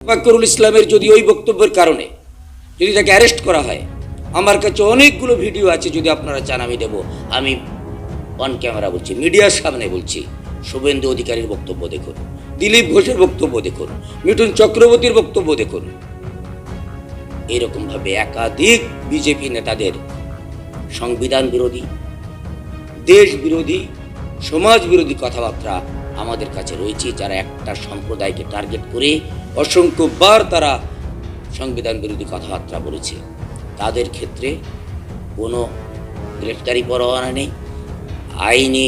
মোফাক্করুল ইসলামের যদি ওই বক্তব্যের কারণে যদি তাকে অ্যারেস্ট করা হয়, আমার কাছে অনেকগুলো ভিডিও আছে, যদি আপনারা চান আমি দেবো। আমি অন ক্যামেরা বলছি, মিডিয়ার সামনে বলছি। শুভেন্দু অধিকারীর বক্তব্য দেখুন, দিলীপ ঘোষের বক্তব্য দেখুন, মিঠুন চক্রবর্তীর বক্তব্য দেখুন। এরকমভাবে একাধিক বিজেপি নেতাদের সংবিধান বিরোধী, দেশ বিরোধী, সমাজ বিরোধী কথাবার্তা আমাদের কাছে রয়েছে, যারা একটা সম্প্রদায়কে টার্গেট করে অসংখ্যবার তারা সংবিধান বিরোধী কথাবার্তা বলেছে। তাদের ক্ষেত্রে কোনো গ্রেফতারি পরোয়ানা নেই, আইনি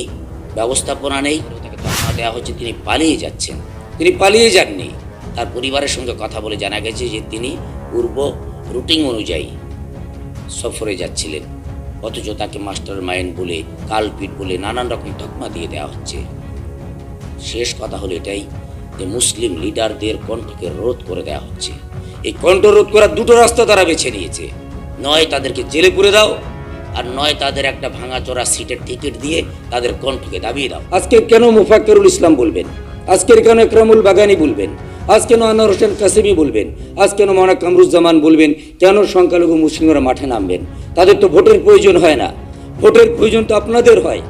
ব্যবস্থাপনা নেই। তাকে তথ্য দেওয়া হচ্ছে তিনি পালিয়ে যাচ্ছেন। তিনি পালিয়ে যাননি, তার পরিবারের সঙ্গে কথা বলে জানা গেছে যে তিনি পূর্ব রুটিন অনুযায়ী সফরে যাচ্ছিলেন, অথচ তাকে মাস্টার মাইন্ড বলে, কালপিট বলে নানান রকম তকমা দিয়ে দেওয়া হচ্ছে। শেষ কথা হলো এটাই যে মুসলিম লিডারদের কণ্ঠকে রোধ করে দেওয়া হচ্ছে। এই কণ্ঠ রোধ করার দুটো রাস্তা তারা বেছে নিয়েছে, নয় তাদেরকে জেলে পুরে দাও, আর নয় তাদের একটা ভাঙাচোরা সিটের টিকিট দিয়ে তাদের কণ্ঠকে দাবিয়ে দাও। আজকে কেন মোফাক্করুল ইসলাম বলবেন, আজকের কেন একরামুল বাগানি বলবেন, আজ কেন আনোয়ার হোসেন কাসেমি বলবেন, আজ কেন মাওলানা কামরুজ্জামান বলবেন, কেন সংখ্যালঘু মুসলিমরা মাঠে নামবেন? তাদের তো ভোটের প্রয়োজন হয় না, ভোটের প্রয়োজন তো আপনাদের হয়।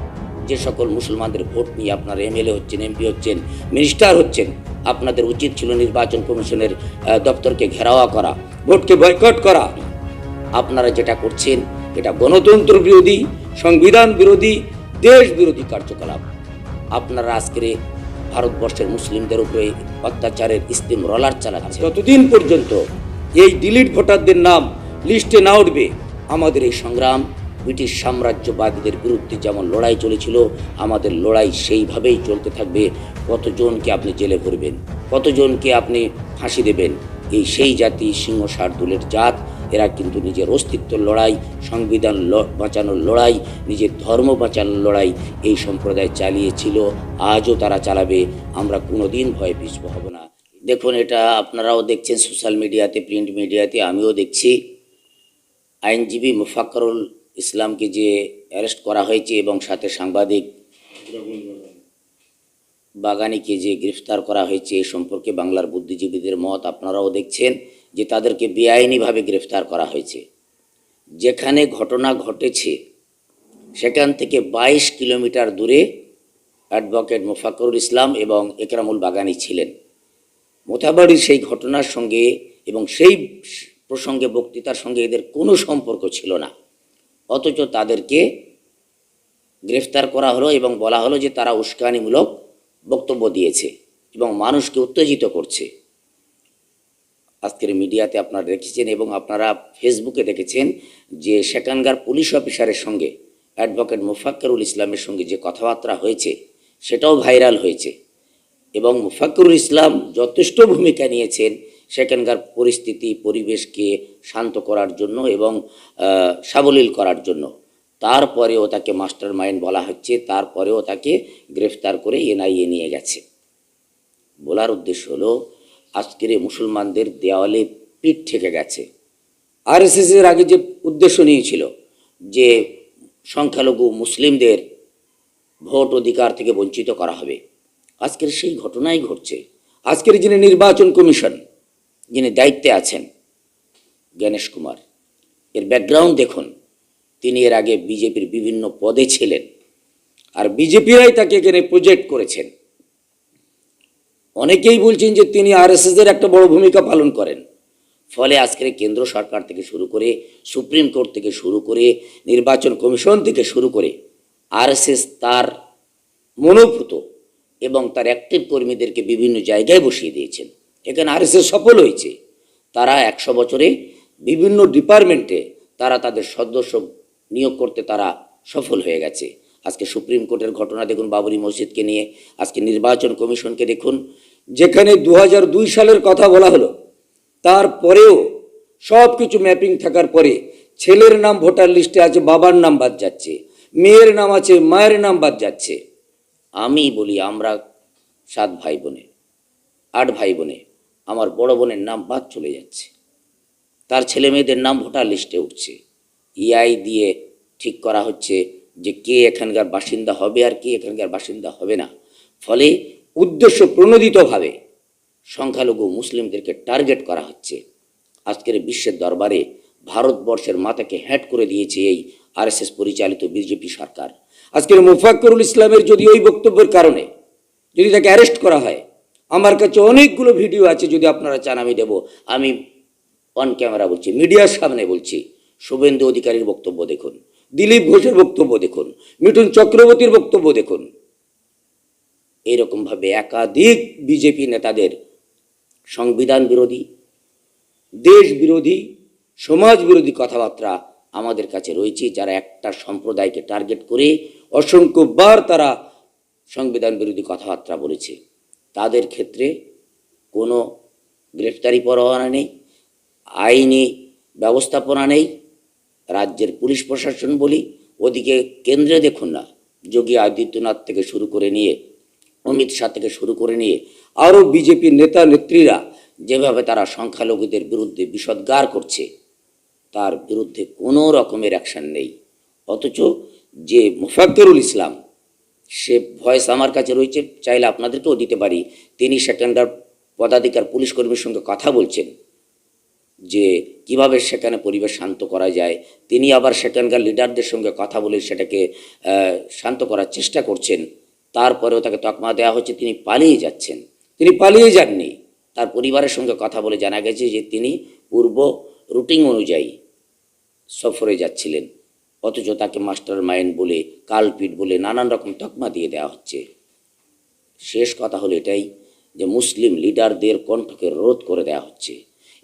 যে সকল মুসলমানদের ভোট নিয়ে আপনারা এমএলএ হচ্ছেন, এমপি হচ্ছেন, মিনিস্টার হচ্ছেন, আপনাদের উচিত ছিল নির্বাচন কমিশনের দপ্তরকে ঘেরাওয়া করা, ভোটকে বয়কট করা। আপনারা যেটা করছেন এটা গণতন্ত্র বিরোধী, সংবিধান বিরোধী, দেশ বিরোধী কার্যকলাপ। আপনারা আজকের ভারতবর্ষের মুসলিমদের উপরে অত্যাচারের স্টিম রলার চালাচ্ছে। ততদিন পর্যন্ত এই ডিলিট ভোটারদের নাম লিস্টে না উঠবে, আমাদের এই সংগ্রাম ব্রিটিশ সাম্রাজ্যবাদীদের বিরুদ্ধে যেমন লড়াই চলেছিল, আমাদের লড়াই সেইভাবেই চলতে থাকবে। কতজনকে আপনি জেলে ভরবেন, কতজনকে আপনি ফাঁসি দেবেন? এই সেই জাতি, সিংহ শার্দুলের জাত। এরা কিন্তু নিজের অস্তিত্বের লড়াই, সংবিধান বাঁচানোর লড়াই, নিজের ধর্ম বাঁচানোর লড়াই এই সম্প্রদায় চালিয়েছিল, আজও তারা চালাবে। আমরা কোনোদিন ভয় পিছপা হব না। দেখুন, এটা আপনারাও দেখছেন সোশ্যাল মিডিয়াতে, প্রিন্ট মিডিয়াতে, আমিও দেখছি। আইনজীবী মোফাক্করুল ইসলামকে যে অ্যারেস্ট করা হয়েছে এবং সাথে সাংবাদিক বাগানিকে যে গ্রেফতার করা হয়েছে, এ সম্পর্কে বাংলার বুদ্ধিজীবীদের মত আপনারাও দেখছেন যে তাদেরকে বেআইনিভাবে গ্রেফতার করা হয়েছে। যেখানে ঘটনা ঘটেছে সেখান থেকে 22 কিলোমিটার দূরে অ্যাডভোকেট মোফাক্করুল ইসলাম এবং একরামুল বাগানি ছিলেন। মোথাবাড়ির সেই ঘটনার সঙ্গে এবং সেই প্রসঙ্গে বক্তৃতার সঙ্গে এদের কোনো সম্পর্ক ছিল না, অথচ তাদেরকে গ্রেফতার করা হলো এবং বলা হলো যে তারা উস্কানিমূলক বক্তব্য দিয়েছে এবং মানুষকে উত্তেজিত করছে। আজকের মিডিয়াতে আপনারা দেখেছেন এবং আপনারা ফেসবুকে দেখেছেন যে সেখানকার পুলিশ অফিসারের সঙ্গে অ্যাডভোকেট মোফাক্করুল ইসলামের সঙ্গে যে কথাবার্তা হয়েছে সেটাও ভাইরাল হয়েছে এবং মোফাক্করুল ইসলাম যথেষ্ট ভূমিকা নিয়েছেন সেখানকার পরিস্থিতি, পরিবেশকে শান্ত করার জন্য এবং সাবলীল করার জন্য। তারপরেও তাকে মাস্টার মাইন্ড বলা হচ্ছে, তারপরেও তাকে গ্রেফতার করে এনআইএ নিয়ে গেছে। বলার উদ্দেশ্য হলো আজকের মুসলমানদের দেওয়ালে পিঠ ঠেকে গেছে। আরএসএসের আগে যে উদ্দেশ্য নিয়েছিল যে সংখ্যালঘু মুসলিমদের ভোট অধিকার থেকে বঞ্চিত করা হবে, আজকের সেই ঘটনাই ঘটছে। আজকের যিনি নির্বাচন কমিশন, যিনি দায়িত্বে আছেন জ্ঞানেশ কুমার, এর ব্যাকগ্রাউন্ড দেখুন। তিনি এর আগে বিজেপির বিভিন্ন পদে ছিলেন, আর বিজেপিরাই তাকে এখানে প্রজেক্ট করেছেন। অনেকেই বলছেন যে তিনি আরএসএসের একটা বড় ভূমিকা পালন করেন। ফলে আজকের কেন্দ্র সরকার থেকে শুরু করে, সুপ্রিম কোর্ট থেকে শুরু করে, নির্বাচন কমিশন থেকে শুরু করে আরএসএস তার মনোভূত এবং তার অ্যাক্টিভ কর্মীদেরকে বিভিন্ন জায়গায় বসিয়ে দিয়েছেন। এখানে আরএসএস সফল হয়েছে। তারা 100 বছরে বিভিন্ন ডিপার্টমেন্টে তারা তাদের সদস্য নিয়োগ করতে তারা সফল হয়ে গেছে। আজকে সুপ্রিম কোর্টের ঘটনা দেখুন, বাবরি মসজিদকে নিয়ে। আজকে নির্বাচন কমিশনকে দেখুন, যেখানে 2002 সালের কথা বলা হলো, তারপরেও সব কিছু ম্যাপিং থাকার পরে ছেলের নাম ভোটার লিস্টে আছে, বাবার নাম বাদ যাচ্ছে, মেয়ের নাম আছে, মায়ের নাম বাদ যাচ্ছে। আমি বলি, আমরা 7 ভাই বোনে, 8 ভাই বোনে, আমার বড় বোনের নাম বাদ চলে যাচ্ছে, তার ছেলে মেয়েদের নাম ভোটার লিস্টে উঠছে। ইআই দিয়ে ঠিক করা হচ্ছে যে কে এখানকার বাসিন্দা হবে আর কে এখানকার বাসিন্দা হবে না। ফলে উদ্দেশ্য প্রণোদিতভাবে সংখ্যালঘু মুসলিমদেরকে টার্গেট করা হচ্ছে। আজকের বিশ্বের দরবারে ভারতবর্ষের মাথাকে হ্যাট করে দিয়েছে এই আরএসএস পরিচালিত বিজেপি সরকার। আজকের মোফাক্করুল ইসলামের যদি ওই বক্তব্যের কারণে যদি তাকে অ্যারেস্ট করা হয়, আমার কাছে অনেকগুলো ভিডিও আছে, যদি আপনারা চান আমি দেব। আমি অন ক্যামেরা বলছি, মিডিয়ার সামনে বলছি। শুভেন্দু অধিকারীর বক্তব্য দেখুন, দিলীপ ঘোষের বক্তব্য দেখুন, মিঠুন চক্রবর্তীর বক্তব্য দেখুন। এরকমভাবে একাধিক বিজেপি নেতাদের সংবিধান বিরোধী, দেশ বিরোধী, সমাজ বিরোধী কথাবার্তা আমাদের কাছে রয়েছে, যারা একটা সম্প্রদায়কে টার্গেট করে অসংখ্যবার তারা সংবিধান বিরোধী কথাবার্তা বলেছে। তাদের ক্ষেত্রে কোনো গ্রেফতারি পরোয়ানা নেই, আইনি ব্যবস্থাপনা নেই। রাজ্যের পুলিশ প্রশাসন বলি, ওদিকে কেন্দ্রে দেখুন না, যোগী আদিত্যনাথ থেকে শুরু করে নিয়ে অমিত শাহ থেকে শুরু করে নিয়ে আরও বিজেপির নেতা নেত্রীরা যেভাবে তারা সংখ্যালঘুদের বিরুদ্ধে বিষোদ্গার করছে, তার বিরুদ্ধে কোনো রকমের অ্যাকশন নেই। অথচ যে মোফাক্করুল ইসলাম, সে ভয়েস আমার কাছে রয়েছে, চাইলে আপনাদেরকেও দিতে পারি। তিনি সেখানকার পদাধিকার পুলিশ কর্মীর সঙ্গে কথা বলছেন যে কিভাবে সেখানে পরিবেশ শান্ত করা যায়। তিনি আবার সেখানকার লিডারদের সঙ্গে কথা বলে সেটাকে শান্ত করার চেষ্টা করছেন। তারপরেও তাকে তকমা দেওয়া হচ্ছে তিনি পালিয়ে যাচ্ছেন। তিনি পালিয়ে যাননি, তার পরিবারের সঙ্গে কথা বলে জানা গেছে যে তিনি পূর্ব রুটিন অনুযায়ী সফরে যাচ্ছিলেন, অথচ তাকে মাস্টার মাইন্ড বলে, কালপিট বলে নানান রকম তকমা দিয়ে দেওয়া হচ্ছে। শেষ কথা হলো এটাই যে মুসলিম লিডারদের কণ্ঠকে রোধ করে দেওয়া হচ্ছে।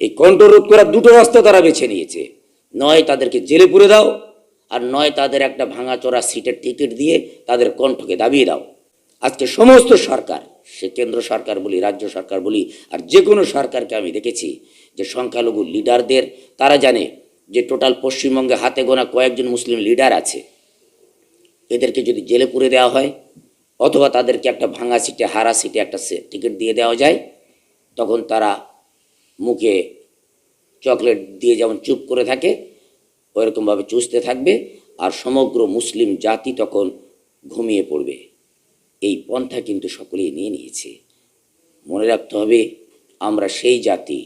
এই কণ্ঠ রোধ করার দুটো রাস্তা তারা বেছে নিয়েছে, নয় তাদেরকে জেলে পুরে দাও, আর নয় তাদের একটা ভাঙাচোরা সিটের টিকিট দিয়ে তাদের কণ্ঠকে দাবিয়ে দাও। আজকে সমস্ত সরকার, সে কেন্দ্র সরকার বলি, রাজ্য সরকার বলি, আর যে কোনো সরকারকে আমি দেখেছি যে সংখ্যালঘু লিডারদের, তারা জানে যে টোটাল পশ্চিমবঙ্গে হাতে গোনা কয়েকজন মুসলিম লিডার আছে, এদেরকে যদি জেলে পুরে দেওয়া হয় অথবা তাদেরকে একটা ভাঙা সিটে, হারা সিটে একটা টিকিট দিয়ে দেওয়া যায়, তখন তারা মুখে চকলেট দিয়ে যেমন চুপ করে থাকে ওইরকমভাবে চুষতে থাকবে, আর সমগ্র মুসলিম জাতি তখন ঘুমিয়ে পড়বে। এই পন্থা কিন্তু সকলেই নিয়ে নিয়েছে। মনে রাখতে হবে, আমরা সেই জাতি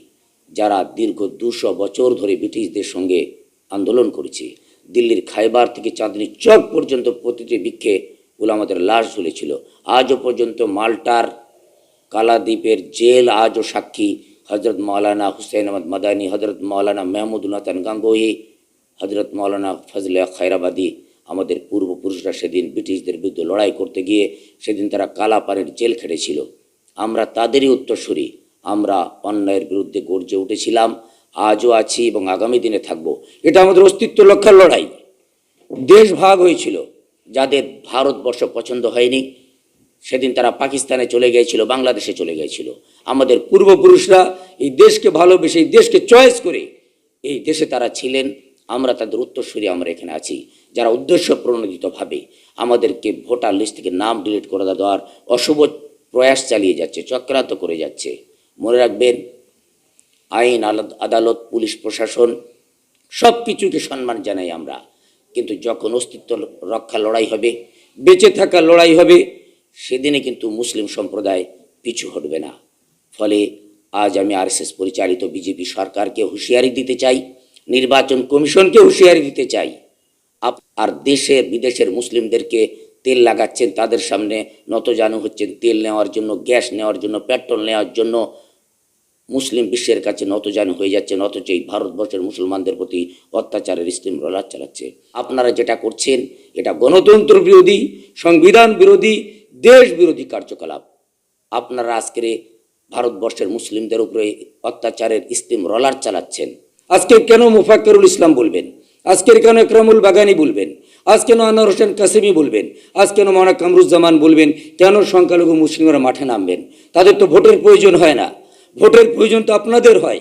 যারা দীর্ঘ 200 বছর ধরে ব্রিটিশদের সঙ্গে আন্দোলন করেছি। দিল্লির খাইবার থেকে চাঁদনী চক পর্যন্ত প্রতিটি বৃক্ষে উলামাদের লাশ ঝুলেছিল। আজও পর্যন্ত মাল্টার কালাদ্বীপের জেল আজও সাক্ষী। হজরত মৌলানা হুসেন আহমদ মাদানী, হজরত মৌলানা মেহমুদুল হাসান গাঙ্গোহী, হজরত মৌলানা ফজলে খায়রাবাদী, আমাদের পূর্বপুরুষরা সেদিন ব্রিটিশদের বিরুদ্ধে লড়াই করতে গিয়ে সেদিন তারা কালাপানির জেল খেটেছিল। আমরা তাদেরই উত্তরসূরি। আমরা অন্যায়ের বিরুদ্ধে গর্জে উঠেছিলাম, আজও আছি এবং আগামী দিনে থাকব। এটা আমাদের অস্তিত্ব রক্ষার লড়াই। দেশ ভাগ হয়েছিল, যাদের ভারতবর্ষ পছন্দ হয়নি সেদিন তারা পাকিস্তানে চলে গিয়েছিল, বাংলাদেশে চলে গিয়েছিল। আমাদের পূর্বপুরুষরা এই দেশকে ভালোবেসে, এই দেশকে চয়েস করে এই দেশে তারা ছিলেন। আমরা তাদের উত্তরসূরি, আমরা এখানে আছি। যারা উদ্দেশ্য প্রণোদিতভাবে আমাদেরকে ভোটার লিস্ট থেকে নাম ডিলিট করে দেওয়ার অশুভ প্রয়াস চালিয়ে যাচ্ছে, চক্রান্ত করে যাচ্ছে। মনে রাখবেন, আইন, আদালত, পুলিশ প্রশাসন সব কিছুকে সম্মান জানাই আমরা, কিন্তু যখন অস্তিত্ব রক্ষা লড়াই হবে, বেঁচে থাকা লড়াই হবে, সেদিনে কিন্তু মুসলিম সম্প্রদায় পিছু হটবে না। ফলে আজ আমি আরএসএস পরিচালিত বিজেপি সরকারকে হুঁশিয়ারি দিতে চাই, নির্বাচন কমিশনকে হুঁশিয়ারি দিতে চাই। আর দেশে বিদেশের মুসলিমদেরকে তেল লাগাচ্ছেন, তাদের সামনে নতজানু হচ্ছেন, তেল নেওয়ার জন্য, গ্যাস নেওয়ার জন্য, পেট্রোল নেওয়ার জন্য মুসলিম বিশ্বের কাছে নতজানু হয়ে যাচ্ছেন, অথচ এই ভারতবর্ষের মুসলমানদের প্রতি অত্যাচারের স্টিম রোলার চালাচ্ছে। আপনারা যেটা করছেন এটা গণতন্ত্র বিরোধী, সংবিধান বিরোধী, দেশ বিরোধী কার্যকলাপ। আপনারা আজকের ভারতবর্ষের মুসলিমদের উপরে অত্যাচারের স্টিম রোলার চালাচ্ছেন। আজকে কেন মোফাক্করুল ইসলাম বলবেন? আজকের কেন একরামুল বাগানি বলবেন? আজ কেন আনোয়ার হোসেন কাসেমি বলবেন? আজ কেন মাওলানা কামরুজ্জামান বলবেন? কেন সংখ্যালঘু মুসলিমরা মাঠে নামবেন? তাদের তো ভোটের প্রয়োজন হয় না। ভোটের প্রয়োজন তো আপনাদের হয়।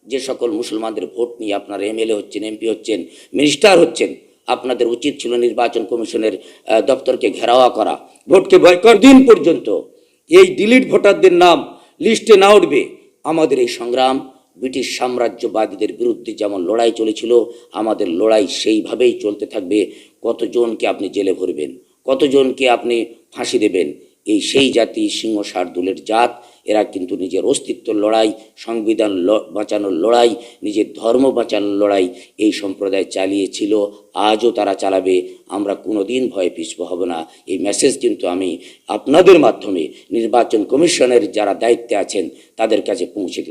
যে সকল মুসলমানদের ভোট নিয়ে আপনারা এমএলএ হচ্ছেন, এমপি হচ্ছেন, মিনিস্টার হচ্ছেন, আপনাদের উচিত ছিল নির্বাচন কমিশনের দপ্তরকে ঘেরাওয়া করা, ভোটকে বয়কট। দিন পর্যন্ত এই ডিলিট ভোটারদের নাম লিস্টে না উঠবে, আমাদের এই সংগ্রাম ব্রিটিশ সাম্রাজ্যবাদীদের বিরুদ্ধে যেমন লড়াই চলেছিল, আমাদের লড়াই সেইভাবেই চলতে থাকবে। কতজনকে আপনি জেলে ভরবেন, কতজনকে আপনি ফাঁসি দেবেন? এই সেই জাতি, সিংহ শার্দুলের জাত, এরা কিন্তু নিজের অস্তিত্ব লড়াই, সংবিধান বাঁচানোর লড়াই, নিজের ধর্ম বাঁচানোর লড়াই এই সম্প্রদায় চালিয়েছিল, আজও তারা চালাবে। আমরা কোনোদিন ভয়ে পিছপা হব না। এই মেসেজ কিন্তু আমি আপনাদের মাধ্যমে নির্বাচন কমিশনের যারা দায়িত্বে আছেন তাদের কাছে পৌঁছে দিই।